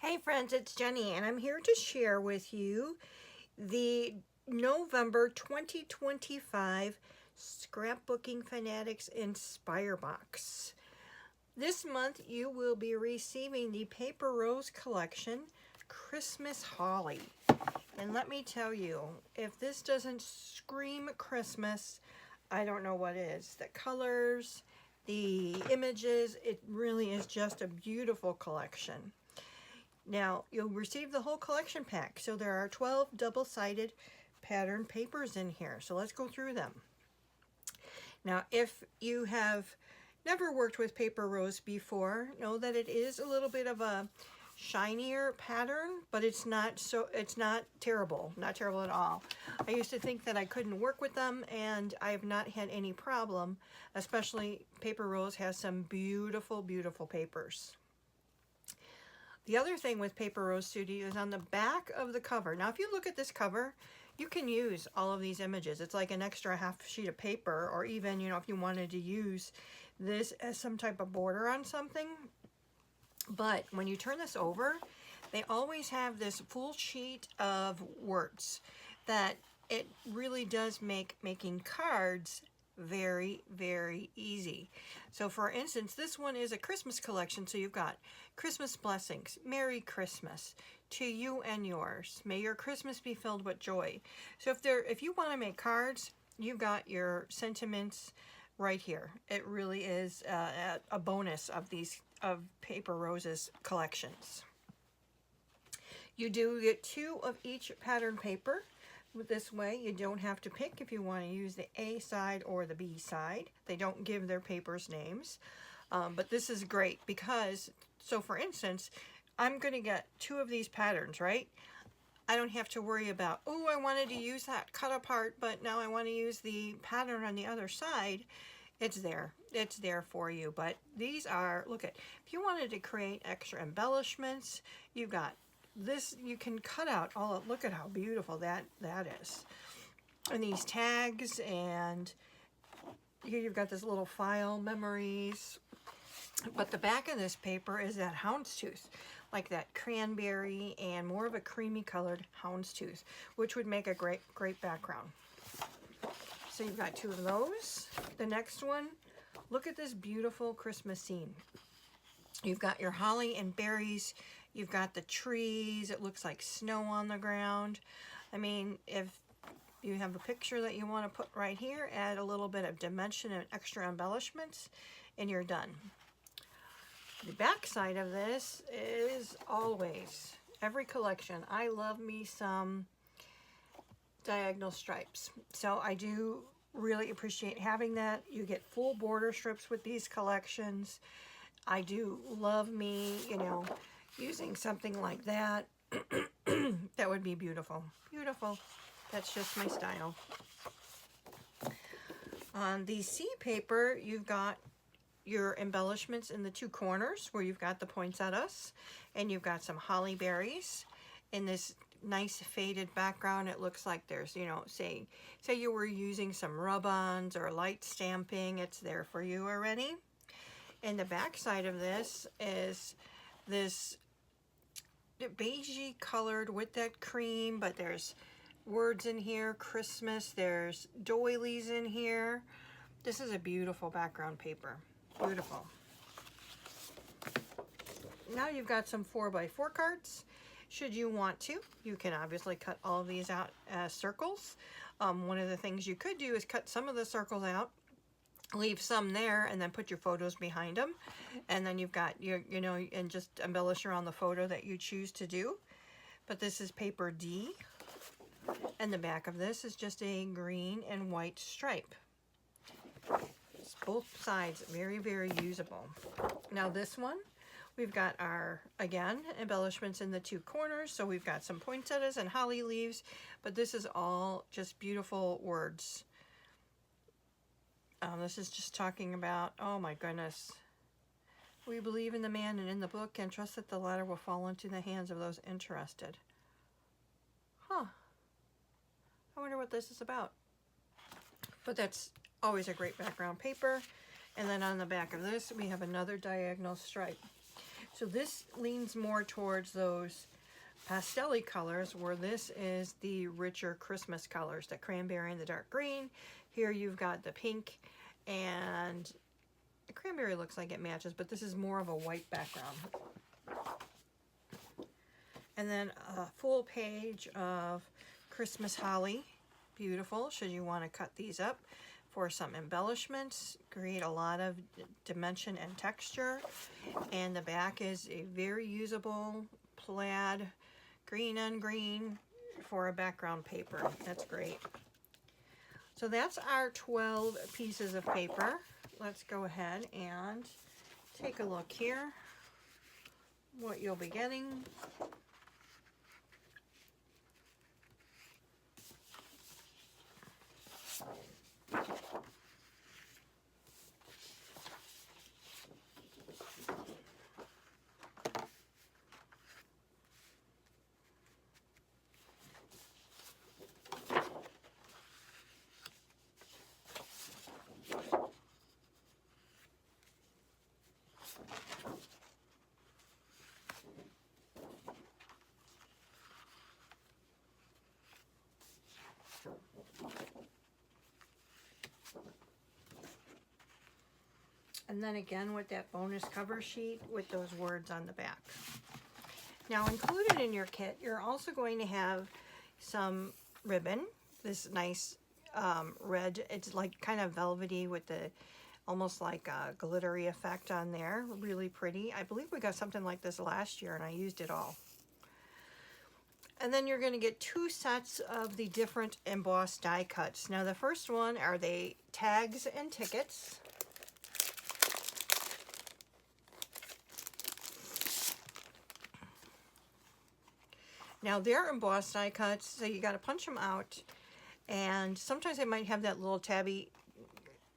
Hey friends, it's Jenny and I'm here to share with you the November 2025 Scrapbooking Fanatics Inspire Box. This month you will be receiving the Paper Rose Collection Christmas Holly. And let me tell you, if this doesn't scream Christmas, I don't know what is. The colors, the images, it really is just a beautiful collection. Now, you'll receive the whole collection pack. So there are 12 double-sided pattern papers in here. So let's go through them. Now, if you have never worked with Paper Rose before, know that it is a little bit of a shinier pattern, but it's not terrible. Not terrible at all. I used to think that I couldn't work with them, and I have not had any problem. Especially Paper Rose has some beautiful, beautiful papers. The other thing with Paper Rose Studio is on the back of the cover. Now, if you look at this cover, you can use all of these images. It's like an extra half sheet of paper, or even, if you wanted to use this as some type of border on something. But when you turn this over, they always have this full sheet of words that it really does make making cards very, very easy. So for instance, this one is a Christmas collection. So you've got Christmas blessings, Merry Christmas to you and yours. May your Christmas be filled with joy. So if you want to make cards, you've got your sentiments right here. It really is a bonus of Paper Rose's collections. You do get 2 of each pattern paper. This way you don't have to pick if you want to use the A side or the B side. They don't give their papers names, but this is great because, so for instance, I'm going to get 2 of these patterns, right? I don't have to worry about, oh, I wanted to use that cut apart, but now I want to use the pattern on the other side. It's there for you. But these are, look at, if you wanted to create extra embellishments, you've got this, you can cut out all of, look at how beautiful that is. And these tags, and here you've got this little file, memories. But the back of this paper is that houndstooth, like that cranberry and more of a creamy colored houndstooth, which would make a great background. So you've got 2 of those. The next one, look at this beautiful Christmas scene. You've got your holly and berries. You've got the trees. It looks like snow on the ground. I mean, if you have a picture that you want to put right here, add a little bit of dimension and extra embellishments, and you're done. The back side of this is always, every collection, I love me some diagonal stripes. So I do really appreciate having that. You get full border strips with these collections. I do love me, using something like that. That would be beautiful. Beautiful. That's just my style. On the C paper, you've got your embellishments in the 2 corners where you've got the poinsettias, and you've got some holly berries in this nice faded background. It looks like there's, say you were using some rub-ons or light stamping, it's there for you already. And the back side of this is this beigey colored with that cream, but there's words in here, Christmas, there's doilies in here. This is a beautiful background paper. Beautiful. Now you've got some 4x4 cards. Should you want to, you can obviously cut all of these out as circles. One of the things you could do is cut some of the circles out, leave some there, and then put your photos behind them, and then you've got your, and just embellish around the photo that you choose to do. But this is paper D, and the back of this is just a green and white stripe. It's both sides very, very usable. Now this one, we've got our, again, embellishments in the 2 corners. So we've got some poinsettias and holly leaves, but this is all just beautiful words. This is just talking about, oh my goodness. We believe in the man and in the book and trust that the latter will fall into the hands of those interested. Huh. I wonder what this is about. But that's always a great background paper. And then on the back of this, we have another diagonal stripe. So this leans more towards those pastel-y colors, where this is the richer Christmas colors, the cranberry and the dark green. Here you've got the pink, and the cranberry looks like it matches, but this is more of a white background. And then a full page of Christmas holly. Beautiful. Should you want to cut these up for some embellishments, create a lot of dimension and texture. And the back is a very usable plaid green on green for a background paper. That's great. So that's our 12 pieces of paper. Let's go ahead and take a look here what you'll be getting. And then again with that bonus cover sheet with those words on the back. Now included in your kit, you're also going to have some ribbon, this nice red, it's like kind of velvety with the almost like a glittery effect on there, really pretty. I believe we got something like this last year and I used it all. And then you're going to get 2 sets of the different embossed die cuts. Now the first one are the tags and tickets. Now they're embossed die cuts, so you got to punch them out, and sometimes they might have that little tabby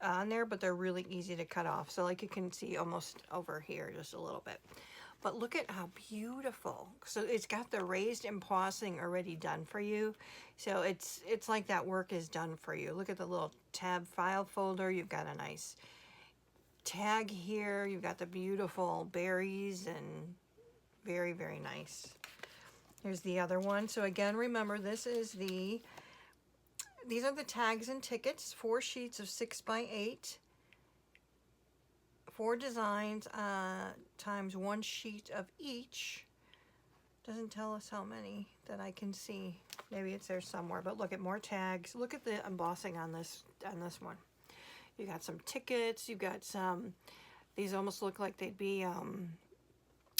on there, but they're really easy to cut off. So like you can see almost over here just a little bit. But look at how beautiful. So it's got the raised embossing already done for you. So it's like that work is done for you. Look at the little tab file folder. You've got a nice tag here. You've got the beautiful berries and very, very nice. Here's the other one. So again, remember this is these are the tags and tickets, 4 sheets of 6 by 8, 4 designs times 1 sheet of each. Doesn't tell us how many that I can see. Maybe it's there somewhere, but look at more tags. Look at the embossing on this one. You got some tickets, you got some, these almost look like they'd be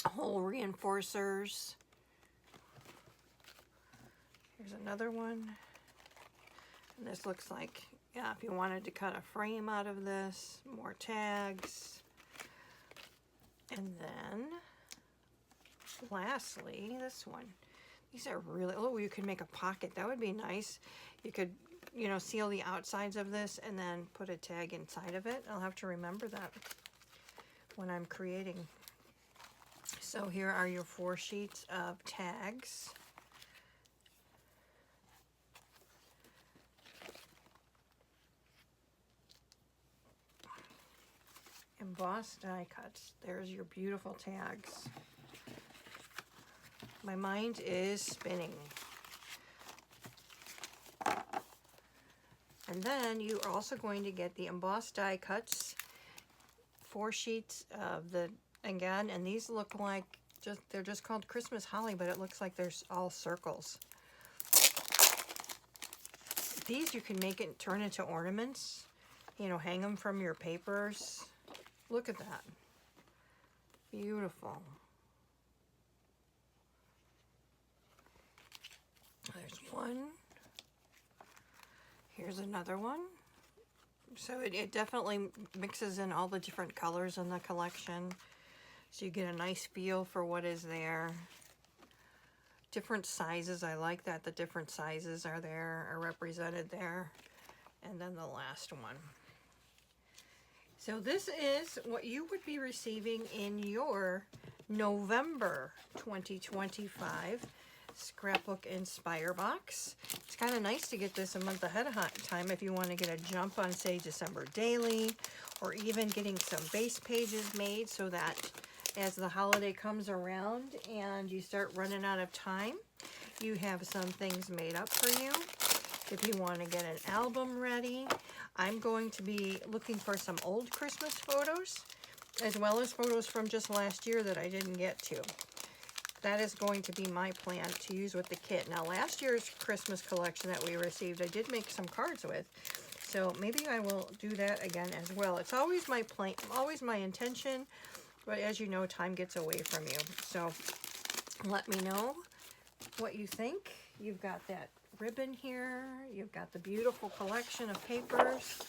hole reinforcers. Here's another one. And this looks like, yeah, if you wanted to cut a frame out of this, more tags. And then, lastly, this one. These are really, oh, you could make a pocket. That would be nice. You could, you know, seal the outsides of this and then put a tag inside of it. I'll have to remember that when I'm creating. So here are your 4 sheets of tags. Embossed die cuts. There's your beautiful tags. My mind is spinning. And then you are also going to get the embossed die cuts, 4 sheets of the, again, and these look like, they're just called Christmas holly, but it looks like there's all circles. These you can make it, turn into ornaments, you know, hang them from your papers. Look at that. Beautiful. There's one. Here's another one. So it definitely mixes in all the different colors in the collection. So you get a nice feel for what is there. Different sizes. I like that the different sizes are represented there. And then the last one. So this is what you would be receiving in your November 2025 Scrapbook Inspire box. It's kind of nice to get this a month ahead of time if you want to get a jump on, say, December daily, or even getting some base pages made so that as the holiday comes around and you start running out of time, you have some things made up for you. If you want to get an album ready, I'm going to be looking for some old Christmas photos, as well as photos from just last year that I didn't get to. That is going to be my plan to use with the kit. Now, last year's Christmas collection that we received, I did make some cards with. So maybe I will do that again as well. It's always my plan, always my intention, but as you know, time gets away from you. So let me know what you think. You've got that ribbon here. You've got the beautiful collection of papers.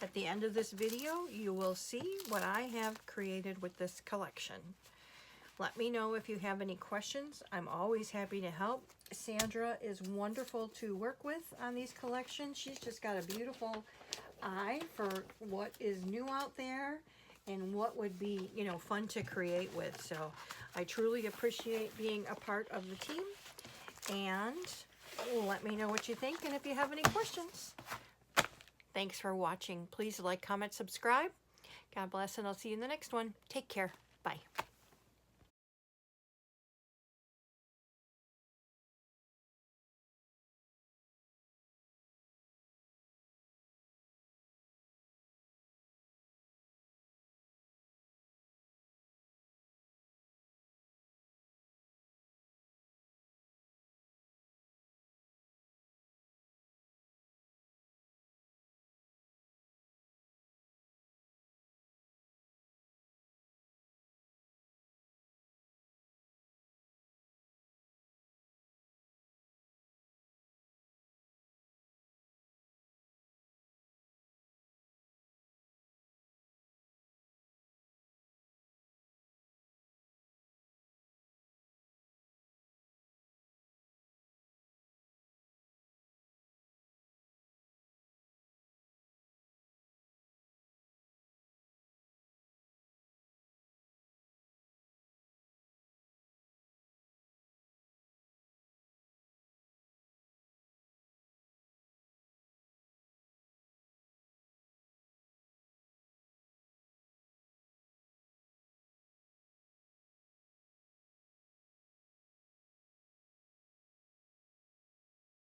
At the end of this video, you will see what I have created with this collection. Let me know if you have any questions. I'm always happy to help. Sandra is wonderful to work with on these collections. She's just got a beautiful eye for what is new out there and what would be, you know, fun to create with. So I truly appreciate being a part of the team. And let me know what you think and if you have any questions. Thanks for watching. Please like, comment, subscribe. God bless, and I'll see you in the next one. Take care. Bye.